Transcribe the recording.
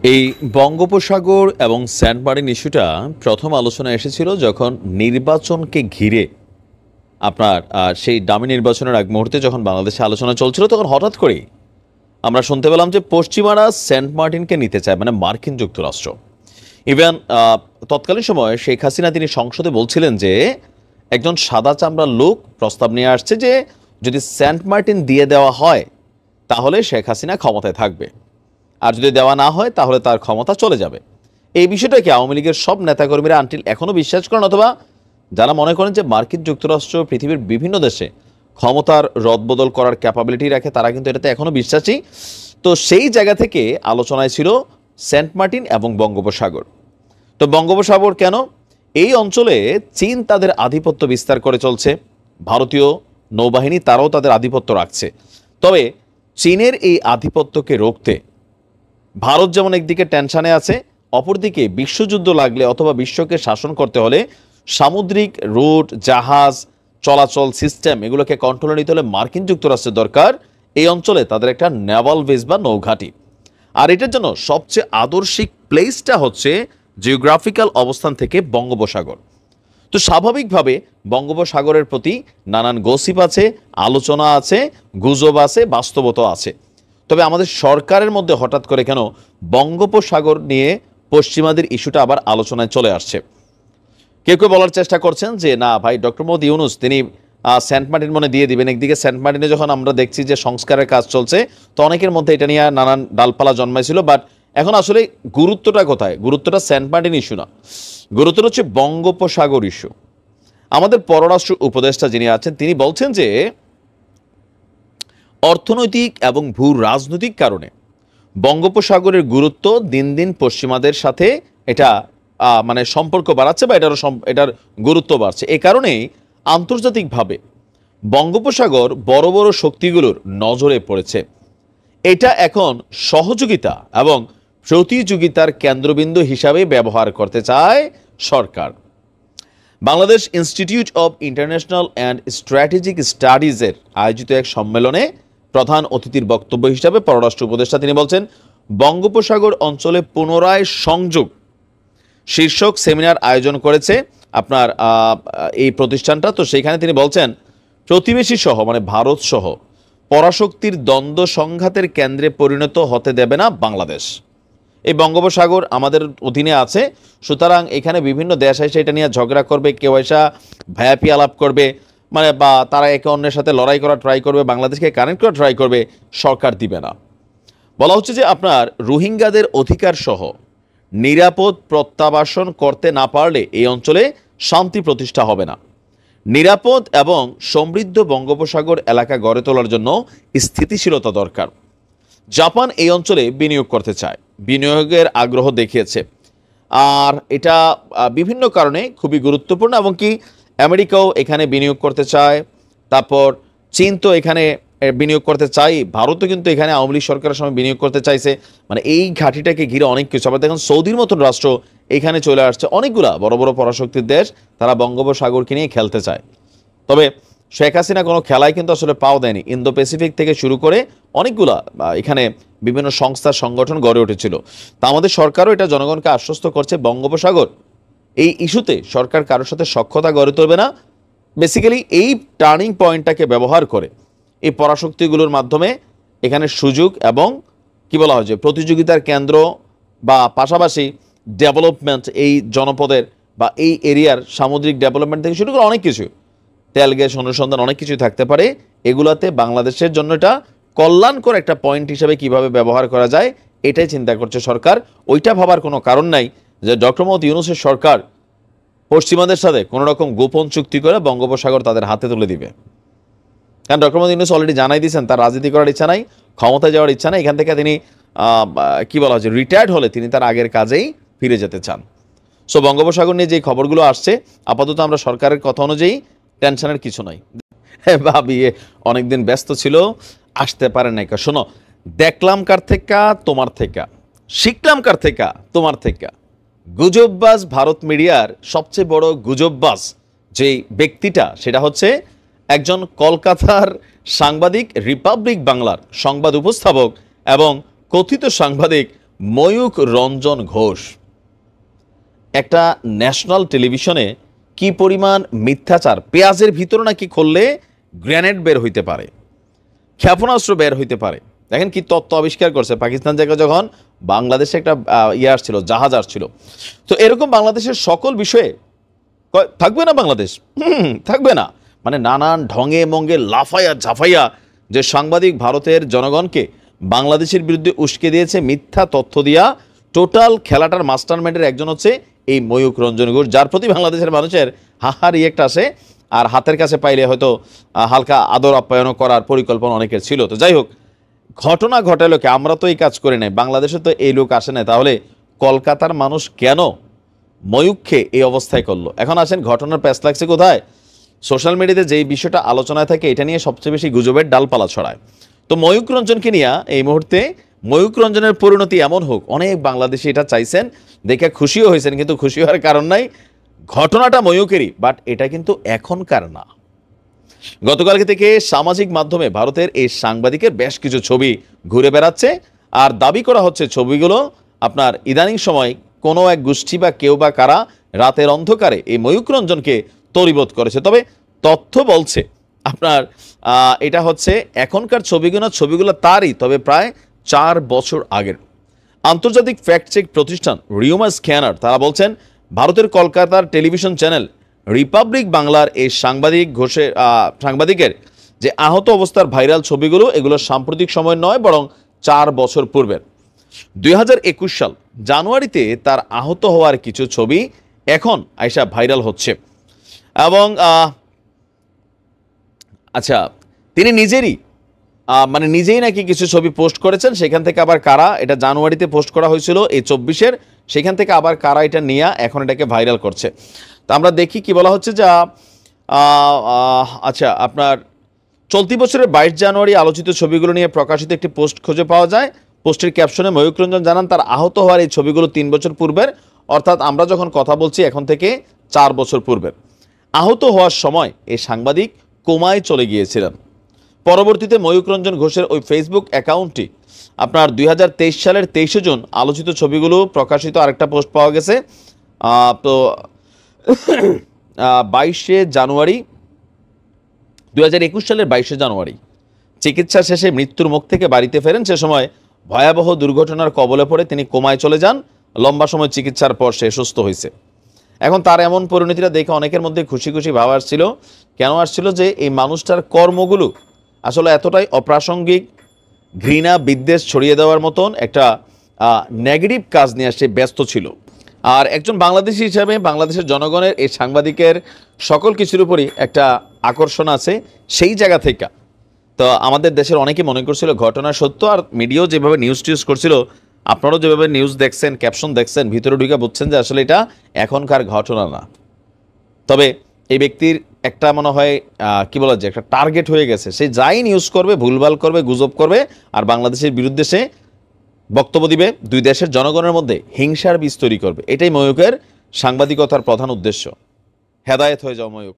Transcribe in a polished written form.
এই বঙ্গোপসাগর এবং সেন্ট মার্টিন ইস্যুটা প্রথম আলোচনায় এসেছিল যখন নির্বাচনকে ঘিরে আপনার সেই ডামি নির্বাচনের এক মুহূর্তে যখন বাংলাদেশে আলোচনা চলছিল, তখন হঠাৎ করেই আমরা শুনতে পেলাম যে পশ্চিমারা সেন্ট মার্টিনকে নিতে চায়, মানে মার্কিন যুক্তরাষ্ট্র। ইভেন তৎকালীন সময়ে শেখ হাসিনা তিনি সংসদে বলছিলেন যে একজন সাদা চামড়ার লোক প্রস্তাব নিয়ে আসছে যে যদি সেন্ট মার্টিন দিয়ে দেওয়া হয় তাহলে শেখ হাসিনা ক্ষমতায় থাকবে, আর যদি দেওয়া না হয় তাহলে তার ক্ষমতা চলে যাবে। এই বিষয়টাকে আওয়ামী লীগের সব নেতাকর্মীরা আনটিল এখনও বিশ্বাস করেন, অথবা যারা মনে করেন যে মার্কিন যুক্তরাষ্ট্র পৃথিবীর বিভিন্ন দেশে ক্ষমতার রদবদল করার ক্যাপাবিলিটি রাখে, তারা কিন্তু এটাতে এখনও বিশ্বাসী। তো সেই জায়গা থেকে আলোচনায় ছিল সেন্ট মার্টিন এবং বঙ্গোপসাগর। তো বঙ্গোপসাগর কেন? এই অঞ্চলে চীন তাদের আধিপত্য বিস্তার করে চলছে, ভারতীয় নৌবাহিনী তারাও তাদের আধিপত্য রাখছে। তবে চীনের এই আধিপত্যকে রুখতে ভারত যেমন একদিকে টেনশনে আছে, অপরদিকে বিশ্বযুদ্ধ লাগলে অথবা বিশ্বকে শাসন করতে হলে সামুদ্রিক রুট, জাহাজ চলাচল সিস্টেম এগুলোকে কন্ট্রোলে নিতে হলে মার্কিন যুক্তরাষ্ট্রের দরকার। এই অঞ্চলে তাদের একটা নেভাল বেস বা নৌঘাঁটি, আর এটার জন্য সবচেয়ে আদর্শিক প্লেসটা হচ্ছে জিওগ্রাফিক্যাল অবস্থান থেকে বঙ্গোপসাগর। তো স্বাভাবিকভাবে বঙ্গোপসাগরের প্রতি নানান গসিপ আছে, আলোচনা আছে, গুজব আছে, বাস্তবতা আছে। তবে আমাদের সরকারের মধ্যে হঠাৎ করে কেন বঙ্গোপসাগর নিয়ে পশ্চিমাদের ইস্যুটা আবার আলোচনায় চলে আসছে? কেউ কেউ বলার চেষ্টা করছেন যে না ভাই, ডক্টর মোহাম্মদ ইউনূস তিনি সেন্ট মার্টিন মনে দিয়ে দিবেন। একদিকে সেন্ট মার্টিনে যখন আমরা দেখছি যে সংস্কারের কাজ চলছে, তো অনেকের মধ্যে এটা নিয়ে নানান ডালপালা জন্মাইছিল। বাট এখন আসলে গুরুত্বটা কোথায়? গুরুত্বটা সেন্ট মার্টিন ইস্যু না, গুরুত্বটা হচ্ছে বঙ্গোপসাগর ইস্যু। আমাদের পররাষ্ট্র উপদেষ্টা যিনি আছেন তিনি বলছেন যে অর্থনৈতিক এবং ভূ রাজনৈতিক কারণে বঙ্গোপসাগরের গুরুত্ব দিন দিন পশ্চিমাদের সাথে এটা মানে সম্পর্ক বাড়াচ্ছে বা এটার গুরুত্ব বাড়ছে। এ কারণেই আন্তর্জাতিকভাবে বঙ্গোপসাগর বড় বড় শক্তিগুলোর নজরে পড়েছে। এটা এখন সহযোগিতা এবং প্রতিযোগিতার কেন্দ্রবিন্দু হিসাবে ব্যবহার করতে চায় সরকার। Bangladesh institute of international and strategic স্টাডিজের আয়োজিত এক সম্মেলনে প্রধান অতিথির বক্তব্য হিসাবে পররাষ্ট্র উপদেষ্টা তিনি বলছেন, বঙ্গোপসাগর অঞ্চলে পুনরায় সংযোগ শীর্ষক সেমিনার আয়োজন করেছে আপনার এই প্রতিষ্ঠানটা। তো সেইখানে তিনি বলছেন প্রতিবেশী সহ মানে ভারত সহ পরাশক্তির দ্বন্দ্ব সংঘাতের কেন্দ্রে পরিণত হতে দেবে না বাংলাদেশ। এই বঙ্গোপসাগর আমাদের অধীনে আছে, সুতরাং এখানে বিভিন্ন দেশ এসে এটা নিয়ে ঝগড়া করবে, কেউ এসে ভায়াপি আলাপ করবে, মানে বা তারা একে অন্যের সাথে লড়াই করা ট্রাই করবে, বাংলাদেশকে কানেক্ট করা ট্রাই করবে, সরকার দিবে না। বলা হচ্ছে যে আপনার রোহিঙ্গাদের অধিকার সহ নিরাপদ প্রত্যাবাসন করতে না পারলে এই অঞ্চলে শান্তি প্রতিষ্ঠা হবে না। নিরাপদ এবং সমৃদ্ধ বঙ্গোপসাগর এলাকা গড়ে তোলার জন্য স্থিতিশীলতা দরকার। জাপান এই অঞ্চলে বিনিয়োগ করতে চায়, বিনিয়োগের আগ্রহ দেখিয়েছে, আর এটা বিভিন্ন কারণে খুবই গুরুত্বপূর্ণ। এবং কি আমেরিকাও এখানে বিনিয়োগ করতে চায়, তারপর চীন তো এখানে বিনিয়োগ করতে চাই, ভারতও কিন্তু এখানে আওয়ামী লীগ সরকারের সময় বিনিয়োগ করতে চাইছে। মানে এই ঘাঁটিটাকে ঘিরে অনেক কিছু। আবার দেখুন সৌদির মতন রাষ্ট্র এখানে চলে আসছে, অনেকগুলা বড় বড় পরাশক্তির দেশ তারা বঙ্গোপসাগরকে নিয়ে খেলতে চায়। তবে শেখ হাসিনা কোনো খেলায় কিন্তু আসলে পাও দেয়নি। ইন্দো প্যাসিফিক থেকে শুরু করে অনেকগুলা এখানে বিভিন্ন সংস্থা সংগঠন গড়ে উঠেছিল। তা আমাদের সরকারও এটা জনগণকে আশ্বস্ত করছে, বঙ্গোপসাগর এই ইস্যুতে সরকার কারোর সাথে সখ্যতা গড়ে তুলবে না। বেসিক্যালি এই টার্নিং পয়েন্টটাকে ব্যবহার করে এই পরাশক্তিগুলোর মাধ্যমে এখানে সুযোগ এবং কি বলা হয় যে প্রতিযোগিতার কেন্দ্র বা পাশাপাশি ডেভেলপমেন্ট এই জনপদের বা এই এরিয়ার সামুদ্রিক ডেভেলপমেন্ট থেকে শুরু করে অনেক কিছু, তেল গ্যাস অনুসন্ধান অনেক কিছুই থাকতে পারে। এগুলাতে বাংলাদেশের জন্য এটা কল্যাণকর একটা পয়েন্ট হিসেবে কিভাবে ব্যবহার করা যায় এটাই চিন্তা করছে সরকার। ওইটা ভাবার কোনো কারণ নাই যে ডক্টর মোহাম্মদ ইউনূসের সরকার পশ্চিমাদের সাথে কোনো রকম গোপন চুক্তি করে বঙ্গোপসাগর তাদের হাতে তুলে দিবে। কারণ ডক্টর মোহাম্মদ ইউনূস অলরেডি জানাই দিয়েছেন তার রাজনীতি করার ইচ্ছা নাই, ক্ষমতায় যাওয়ার ইচ্ছা নাই। এখান থেকে তিনি কি বলা হচ্ছে রিটায়ার্ড হলে তিনি তার আগের কাজেই ফিরে যেতে চান। সো বঙ্গোপসাগর নিয়ে যে খবরগুলো আসছে আপাতত আমরা সরকারের কথা অনুযায়ী টেনশনের কিছু নাই। ভাবি অনেকদিন ব্যস্ত ছিল, আসতে পারে নাই। শোনো, দেখলাম কার থেকে? তোমার থেকে। শিখলাম কার থেকে? তোমার থেকে। গুজববাজ ভারত মিডিয়ার সবচেয়ে বড় গুজববাজ যেই ব্যক্তিটা সেটা হচ্ছে একজন কলকাতার সাংবাদিক, রিপাবলিক বাংলার সংবাদ উপস্থাপক এবং কথিত সাংবাদিক ময়ূক রঞ্জন ঘোষ একটা ন্যাশনাল টেলিভিশনে কি পরিমাণ মিথ্যাচার, পেঁয়াজের ভিতরে নাকি খুললে গ্রেনেড বের হইতে পারে, ক্ষেপণাস্ত্র বের হইতে পারে। দেখেন কি তত্ত্ব আবিষ্কার করছে। পাকিস্তান থেকে যখন বাংলাদেশে একটা আসছিল, জাহাজ আসছিল, তো এরকম বাংলাদেশের সকল বিষয়ে থাকবে না বাংলাদেশ, থাকবে না, মানে নানান ঢঙে মঙ্গে লাফাইয়া ঝাফাইয়া যে সাংবাদিক ভারতের জনগণকে বাংলাদেশের বিরুদ্ধে উস্কে দিয়েছে মিথ্যা তথ্য দিয়া। টোটাল খেলাটার মাস্টারমাইন্ডের একজন হচ্ছে এই ময়ূক রঞ্জন ঘোষ, যার প্রতি বাংলাদেশের মানুষের হাহার রিয়েক্ট আসে, আর হাতের কাছে পাইলে হয়তো হালকা আদর আপ্যায়ন করার পরিকল্পনা অনেকের ছিল। তো যাই হোক, ঘটনা ঘটালো কি, আমরা তো এই কাজ করি নাই, বাংলাদেশে তো এই লোক আসে না, তাহলে কলকাতার মানুষ কেন ময়ূককে এই অবস্থায় করলো? এখন আসেন, ঘটনার প্যাচ লাগছে কোথায়? সোশ্যাল মিডিয়াতে যেই বিষয়টা আলোচনায় থাকে এটা নিয়ে সবচেয়ে বেশি গুজবের ডালপালা ছড়ায়। তো ময়ূক রঞ্জনকে নিয়ে এই মুহূর্তে ময়ূক রঞ্জনের পরিণতি এমন হোক, অনেক বাংলাদেশি এটা চাইছেন, দেখে খুশিও হয়েছেন, কিন্তু খুশি হওয়ার কারণ নাই, ঘটনাটা ময়ূকেরই, বাট এটা কিন্তু এখনকার না। গতকালকে থেকে সামাজিক মাধ্যমে ভারতের এই সাংবাদিকের বেশ কিছু ছবি ঘুরে বেড়াচ্ছে, আর দাবি করা হচ্ছে ছবিগুলো আপনার ইদানিং সময় কোনো এক গোষ্ঠী বা কেউ বা কারা রাতের অন্ধকারে এই ময়ূক রঞ্জনকে তরিবোধ করেছে। তবে তথ্য বলছে আপনার এটা হচ্ছে এখনকার ছবিগুলো তারই, তবে প্রায় 4 বছর আগের। আন্তর্জাতিক ফ্যাক্ট চেক প্রতিষ্ঠান রিউমার স্ক্যানার তারা বলছেন, ভারতের কলকাতার টেলিভিশন চ্যানেল রিপাবলিক বাংলার এই সাংবাদিকের যে আহত অবস্থার ভাইরাল ছবিগুলো, এগুলো সাম্প্রতিক সময় নয়, বরং 4 বছর পূর্বের 2021 সাল জানুয়ারিতে তার আহত হওয়ার কিছু ছবি এখন আইসা ভাইরাল হচ্ছে। এবং আচ্ছা, তিনি নিজেই নাকি কিছু ছবি পোস্ট করেছেন, সেখান থেকে আবার কারা, এটা জানুয়ারিতে পোস্ট করা হয়েছিল এই 24-এর, সেখান থেকে আবার কারা এটা নিয়ে এখন এটাকে ভাইরাল করছে। তো আমরা দেখি কি বলা হচ্ছে, যা আচ্ছা, আপনার চলতি বছরের 22 জানুয়ারি আলোচিত ছবিগুলো নিয়ে প্রকাশিত একটি পোস্ট খুঁজে পাওয়া যায়। পোস্টের ক্যাপশনে ময়ূক রঞ্জন জানান তার আহত হওয়ার এই ছবিগুলো 3 বছর পূর্বের, অর্থাৎ আমরা যখন কথা বলছি এখন থেকে 4 বছর পূর্বের। আহত হওয়ার সময় এই সাংবাদিক কোমায় চলে গিয়েছিলেন। পরবর্তীতে ময়ূক রঞ্জন ঘোষের ওই ফেসবুক অ্যাকাউন্টটি আপনার 2023 সালের 23 জুন আলোচিত ছবিগুলো প্রকাশিত আরেকটা পোস্ট পাওয়া গেছে। তো 22শে জানুয়ারি 2021 সালের 22শে জানুয়ারি চিকিৎসা শেষে মৃত্যুর মুখ থেকে বাড়িতে ফেরেন। সে সময় ভয়াবহ দুর্ঘটনার কবলে পড়ে তিনি কোমায় চলে যান। লম্বা সময় চিকিৎসার পর সে সুস্থ হয়েছে। এখন তার এমন পরিণতিটা দেখে অনেকের মধ্যে খুশি খুশি ভাব আসছিল। কেন আসছিল? যে এই মানুষটার কর্মগুলো আসলে এতটাই অপ্রাসঙ্গিক, ঘৃণা বিদ্বেষ ছড়িয়ে দেওয়ার মতন একটা নেগেটিভ কাজ নিয়ে সে ব্যস্ত ছিল। আর একজন বাংলাদেশি হিসাবে বাংলাদেশের জনগণের এই সাংবাদিকের সকল কিছুর উপরই একটা আকর্ষণ আছে সেই জায়গা থেকে। তো আমাদের দেশের অনেকে মনে করছিল ঘটনা সত্য, আর মিডিয়াও যেভাবে নিউজ টিউজ করছিল, আপনারাও যেভাবে নিউজ দেখছেন, ক্যাপশন দেখছেন, ভিতরে ঢুকে বুঝছেন যে আসলে এটা এখনকার ঘটনা না। তবে এই ব্যক্তির একটা মনে হয় কি বলা যায়, একটা টার্গেট হয়ে গেছে। সে যাই নিউজ করবে, ভুলভাল করবে, গুজব করবে, আর বাংলাদেশের বিরুদ্ধে সে বক্তব্য দিবে, দুই দেশের জনগণের মধ্যে হিংসার বীজ তৈরি করবে। এটাই ময়ূকের সাংবাদিকতার প্রধান উদ্দেশ্য। হেদায়েত হয়ে যাও ময়ূক।